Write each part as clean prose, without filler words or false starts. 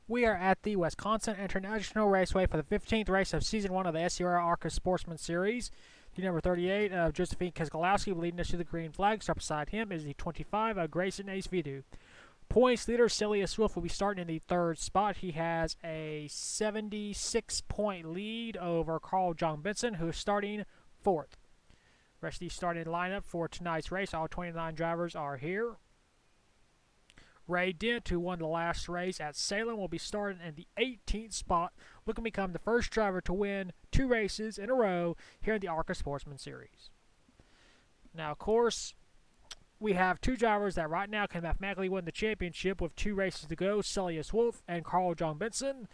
We are at the Wisconsin International Raceway for the 15th race of Season 1 of the SCRL ARCA Sportsman Series. The number 38 of Josephine Kezgalowski leading us to the green flag. Start beside him is the 25 of Grayson Ace Vidu. Points leader Celia Swift will be starting in the third spot. He has a 76-point lead over Carl John Benson, who is starting fourth. Rest of the starting lineup for tonight's race. All 29 drivers are here. Ray Dent, who won the last race at Salem, will be starting in the 18th spot, looking to become the first driver to win 2 races in a row here in the ARCA Sportsman Series. Now, of course, we have 2 drivers that right now can mathematically win the championship with 2 races to go, Celius Wolf and Carl John Benson.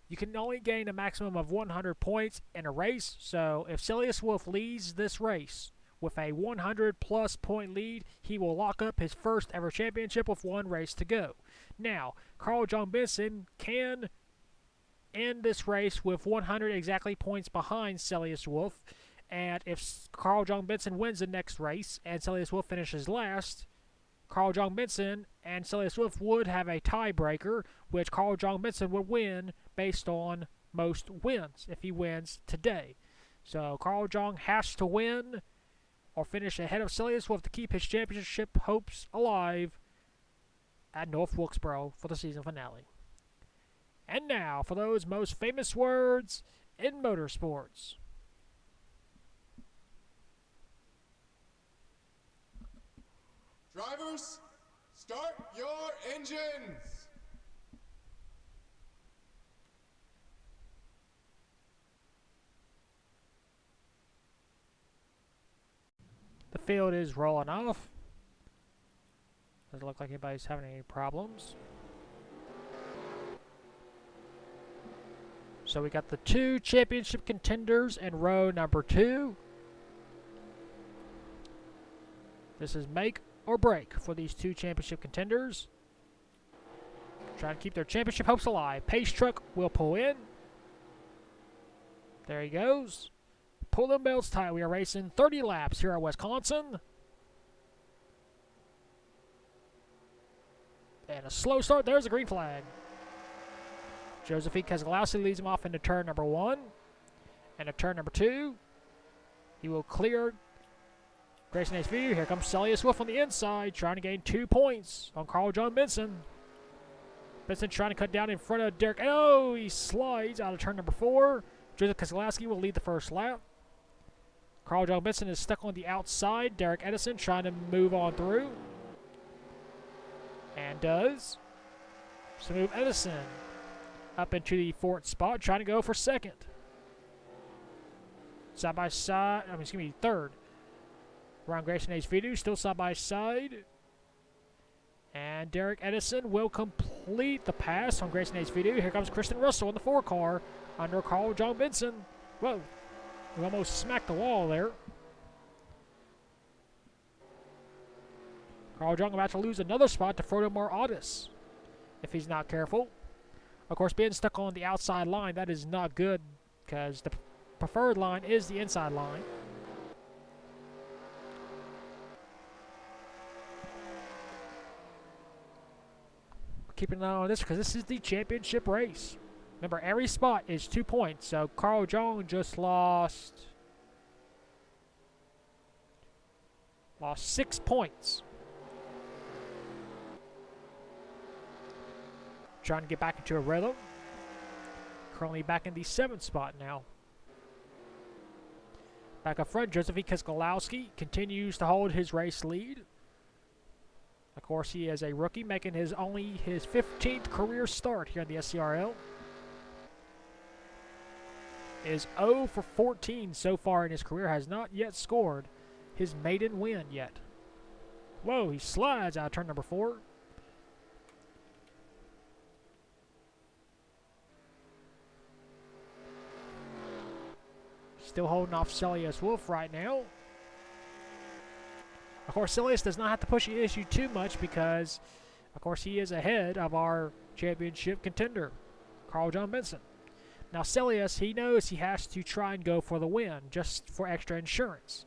You can only gain a maximum of 100 points in a race, so if Celius Wolf leads this race with a 100-plus point lead, he will lock up his first ever championship with 1 race to go. Now, Carl John Benson can end this race with 100 exactly points behind Celius Wolf, and if Carl John Benson wins the next race and Celius Wolf finishes last, Carl John Benson and Celius Wolf would have a tiebreaker, which Carl John Benson would win based on most wins if he wins today. So Carl John has to win or finish ahead of Celius Wolf to keep his championship hopes alive at North Wilkesboro for the season finale. And now for those most famous words in motorsports. Drivers, start your engines! The field is rolling off. Doesn't look like anybody's having any problems. So we got the 2 championship contenders in row number 2. This is make or break for these 2 championship contenders. Trying to keep their championship hopes alive. Pace truck will pull in. There he goes. Pull them belts tight. We are racing 30 laps here at Wisconsin. And a slow start. There's the green flag. Josephine Kezgalowski leads him off into turn number 1. And at turn number 2, he will clear Grayson Ace Vidu. Here comes Celius Wolf on the inside, trying to gain 2 points on Carl John Benson. Benson trying to cut down in front of Derek. Oh, he slides out of turn number 4. Joseph Kezgalowski will lead the first lap. Carl John Benson is stuck on the outside. Derek Edison trying to move on through. And does. So move Edison up into the 4th spot, trying to go for 2nd. Side by side, excuse me, 3rd. Around Grayson Ace Vidu, still side by side. And Derek Edison will complete the pass on Grayson Ace Vidu. Here comes Kristen Russell in the 4 car under Carl John Benson. Whoa, we almost smacked the wall there. Carl John about to lose another spot to Frodo Mar-Audis if he's not careful. Of course, being stuck on the outside line, that is not good because the preferred line is the inside line. Keep an eye on this because this is the championship race. Remember, every spot is 2 points. So Carl John just lost 6 points. Trying to get back into a rhythm. Currently back in the 7th spot now. Back up front, Josephine Kezgalowski continues to hold his race lead. Of course, he is a rookie, making his 15th career start here in the SCRL. Is 0 for 14 so far in his career, has not yet scored his maiden win yet. Whoa, he slides out of turn number 4. Still holding off Celius Wolf right now. Of course, Celius does not have to push the issue too much because, of course, he is ahead of our championship contender, Carl John Benson. Now, Celius, he knows he has to try and go for the win, just for extra insurance.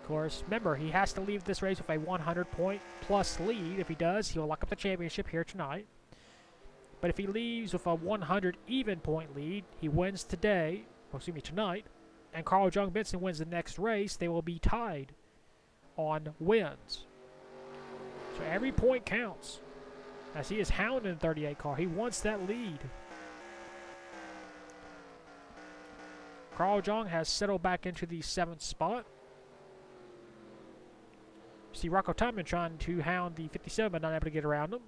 Of course, remember, he has to leave this race with a 100-point plus lead. If he does, he'll lock up the championship here tonight. But if he leaves with a 100 even point lead, he wins today, well, excuse me, tonight, and Carl Jung Benson wins the next race, they will be tied on wins. So every point counts, as he is hounding the 38 car. He wants that lead. Carl Jung has settled back into the 7th spot. See Rocco Tubman trying to hound the 57, but not able to get around him.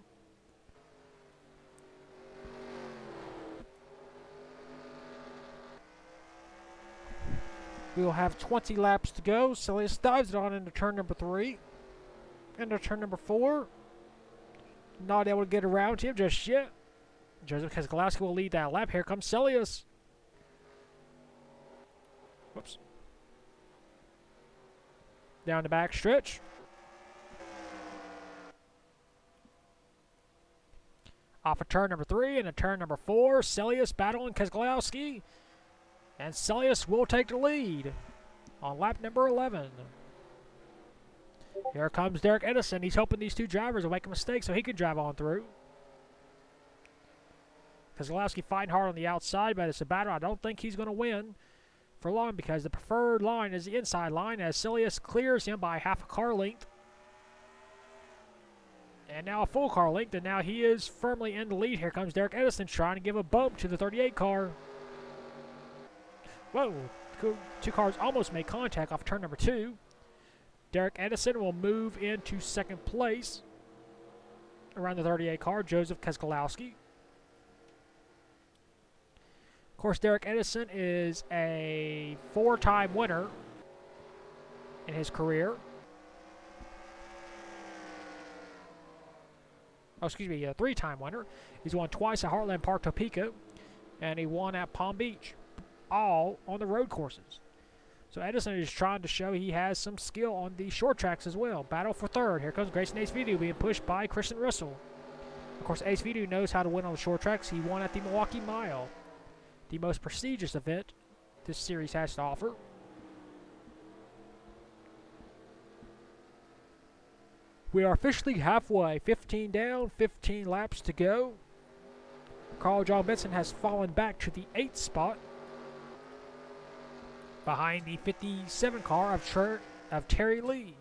We will have 20 laps to go. Celius dives it on into turn number 3. Into turn number 4. Not able to get around him just yet. Joseph Keselowski will lead that lap. Here comes Celius. Whoops. Down the back stretch. Off of turn number 3 and a turn number 4. Celius battling Keselowski. And Celius will take the lead on lap number 11. Here comes Derek Edison. He's hoping these two drivers will make a mistake so he can drive on through. Keselowski fighting hard on the outside, but it's a battle. I don't think he's going to win for long because the preferred line is the inside line as Celius clears him by half a car length. And now a full car length, and now he is firmly in the lead. Here comes Derek Edison trying to give a bump to the 38 car. Whoa, two cars almost made contact off turn number 2. Derek Edison will move into 2nd place around the 38 car, Joseph Keselowski. Of course, Derek Edison is a 4-time winner in his career. Oh, excuse me, a 3-time winner. He's won twice at Heartland Park, Topeka, and he won at Palm Beach, all on the road courses. So Edison is trying to show he has some skill on the short tracks as well. Battle for 3rd. Here comes Grayson Ace Vidu being pushed by Christian Russell. Of course, Ace Vidu knows how to win on the short tracks. He won at the Milwaukee Mile, the most prestigious event this series has to offer. We are officially halfway. 15 down, 15 laps to go. Carl Jung Benson has fallen back to the 8th spot, behind the 57 car of Terry Lee.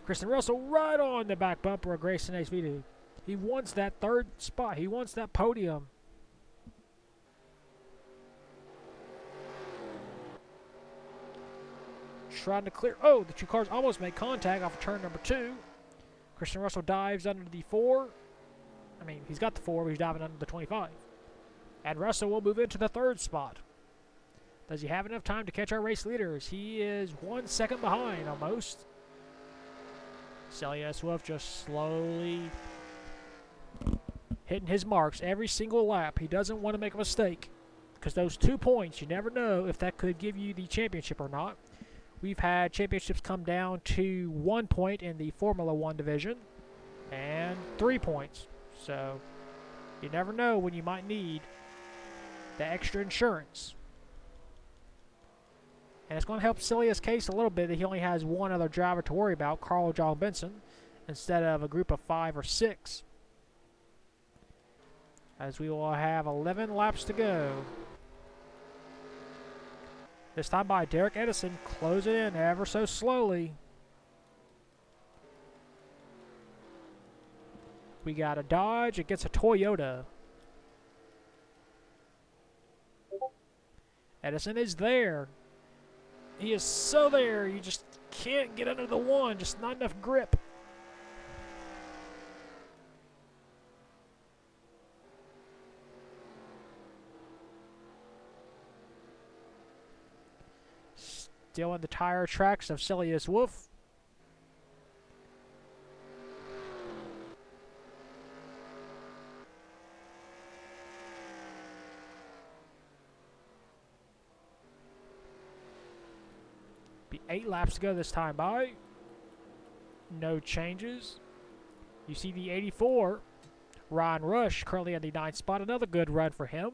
Kristen Russell right on the back bumper of Grayson Ace Vidu. He wants that 3rd spot. He wants that podium. Trying to clear. Oh, the two cars almost made contact off of turn number 2. Christian Russell dives under the 4. I mean, he's got the 4, but he's diving under the 25. And Russell will move into the 3rd spot. Does he have enough time to catch our race leaders? He is 1 second behind almost. Celius Wolf just slowly hitting his marks every single lap. He doesn't want to make a mistake because those 2 points, you never know if that could give you the championship or not. We've had championships come down to 1 point in the Formula 1 division and 3 points. So you never know when you might need the extra insurance. And it's going to help Celius' case a little bit that he only has one other driver to worry about, Carl Jung Benson, instead of a group of 5 or 6. As we will have 11 laps to go. This time by Derek Edison, close it in ever so slowly. We got a Dodge, it gets a Toyota. Edison is there. He is so there, you just can't get under the 1, just not enough grip. Still in the tire tracks of Celius Wolf. Be 8 laps to go this time by. No changes. You see the 84, Ryan Rush, currently in the 9th spot. Another good run for him.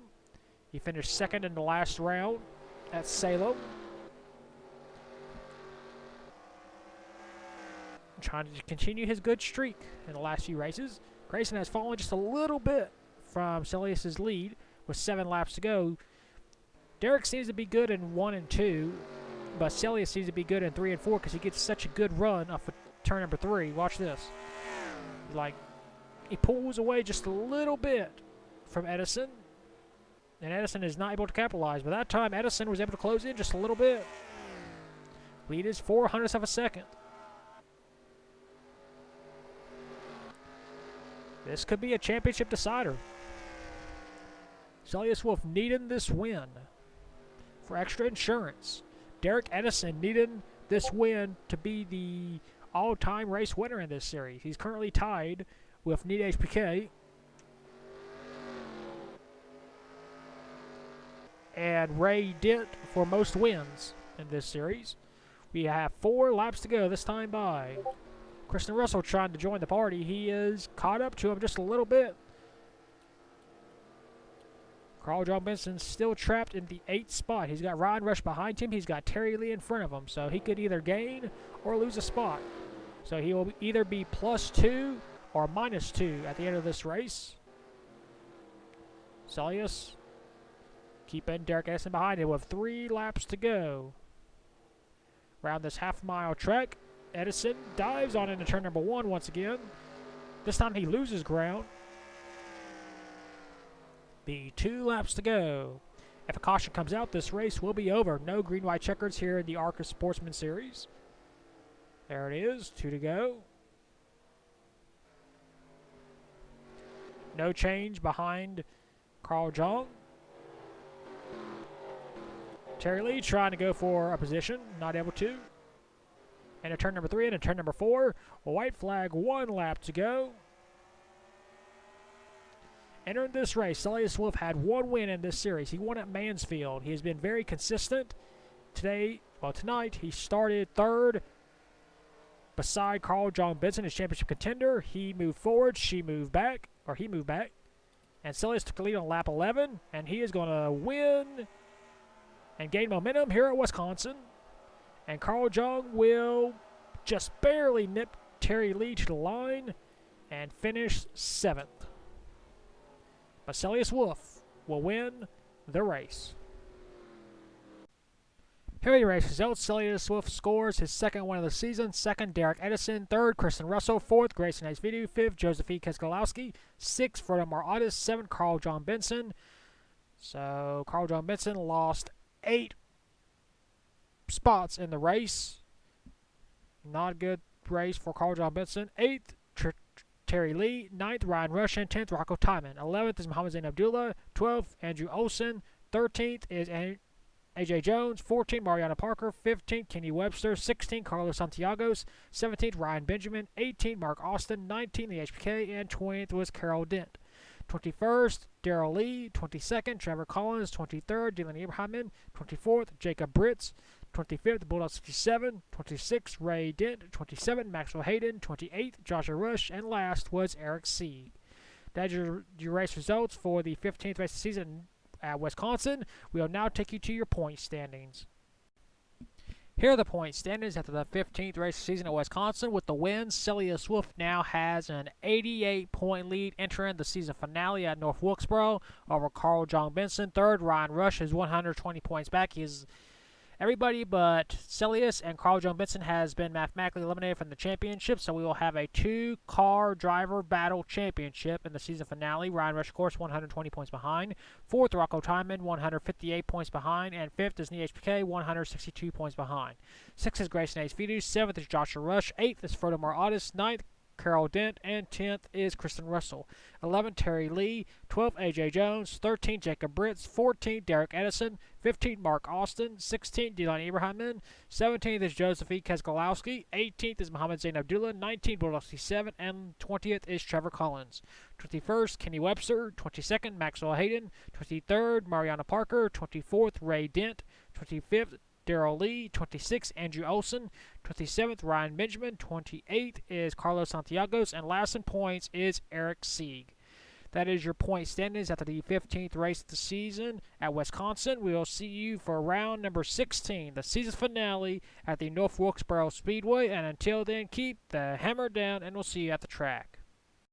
He finished 2nd in the last round at Salem. trying to continue his good streak in the last few races. Grayson has fallen just a little bit from Celius's lead with 7 laps to go. Derek seems to be good in 1 and 2, but Celius seems to be good in 3 and 4 because he gets such a good run off of turn number 3. Watch this. He pulls away just a little bit from Edison, and Edison is not able to capitalize. But that time, Edison was able to close in just a little bit. Lead is 0.04 of a second. This could be a championship decider. Celius Wolf needing this win for extra insurance. Derek Edison needing this win to be the all-time race winner in this series. He's currently tied with Need HPK and Ray Dent for most wins in this series. We have 4 laps to go, this time by Kristen Russell trying to join the party. He is caught up to him just a little bit. Carl John Benson still trapped in the 8th spot. He's got Ryan Rush behind him. He's got Terry Lee in front of him. So he could either gain or lose a spot. So he will either be +2 or -2 at the end of this race. Celius keeping Derek Edison behind him with 3 laps to go. Around this half-mile track, Edison dives on into turn number 1 once again. This time he loses ground. Be 2 laps to go. If a caution comes out, this race will be over. No green-white checkers here in the ARCA Sportsman Series. There it is, 2 to go. No change behind Carl Jong. Terry Lee trying to go for a position, not able to. And a turn number 3 and a turn number 4. A white flag, 1 lap to go. Entering this race, Celius Wolf had 1 win in this series. He won at Mansfield. He has been very consistent. Tonight, he started 3rd beside Carl John Benson, his championship contender. He moved forward, he moved back. And Celius took the lead on lap 11, and he is going to win and gain momentum here at Wisconsin. And Carl Jong will just barely nip Terry Lee to the line and finish 7th. But Celius Wolf will win the race. Here are the race results. Celius Wolf scores his 2nd win of the season. 2nd, Derek Edison. 3rd, Kristen Russell. 4th, Grayson Hayes Video. 5th, Josephine Keselowski. 6th, Ferdinand Otis. 7th, Carl John Benson. So Carl John Benson lost 8 spots in the race. Not a good race for Carl John Benson. 8th, Terry Lee. 9th, Ryan Rush. And 10th, Rocco Timon. 11th is Muhammad Zain Abdullah. 12th, Andrew Olson. 13th is AJ Jones. 14th, Mariana Parker. 15th, Kenny Webster. 16th, Carlos Santiagos. 17th, Ryan Benjamin. 18th, Mark Austin. 19th, the HPK. And 20th was Carol Dent. 21st, Darrell Lee. 22nd, Trevor Collins. 23rd, Dylan Ibrahim. 24th, Jacob Britz. 25th, Bulldog 67. 26th, Ray Dent. 27th, Maxwell Hayden. 28th, Joshua Rush. And last was Eric Sieg. That's your race results for the 15th race of the season at Wisconsin. We will now take you to your point standings. Here are the point standings after the 15th race of the season at Wisconsin. With the win, Celius Wolf now has an 88-point lead entering the season finale at North Wilkesboro over Carl John Benson. 3rd, Ryan Rush is 120 points back. He is everybody but Celius and Carl John Benson has been mathematically eliminated from the championship, so we will have a 2-car driver battle championship in the season finale. Ryan Rush, of course, 120 points behind. 4th, Rocco Timon, 158 points behind. And 5th is Nia HPK, 162 points behind. 6th is Grayson Hayes Fidus. 7th is Joshua Rush. 8th is Ferdinand Otis. 9th, Carol Dent. And 10th is Kristen Russell. 11th, Terry Lee. 12th, AJ Jones. 13th, Jacob Britz. 14th, Derek Edison. 15th, Mark Austin. 16th, Dylan Ibrahim. 17th is Josephine Keselowski. 18th is Muhammad Zain Abdullah. 19th, Bulldog 7. And 20th is Trevor Collins. 21st, Kenny Webster. 22nd, Maxwell Hayden. 23rd, Mariana Parker. 24th, Ray Dent. 25th, Darrell Lee. 26th, Andrew Olson. 27th, Ryan Benjamin. 28th is Carlos Santiagos. And last in points is Eric Sieg. That is your point standings after the 15th race of the season at Wisconsin. We will see you for round number 16, the season finale at the North Wilkesboro Speedway. And until then, keep the hammer down, and we'll see you at the track.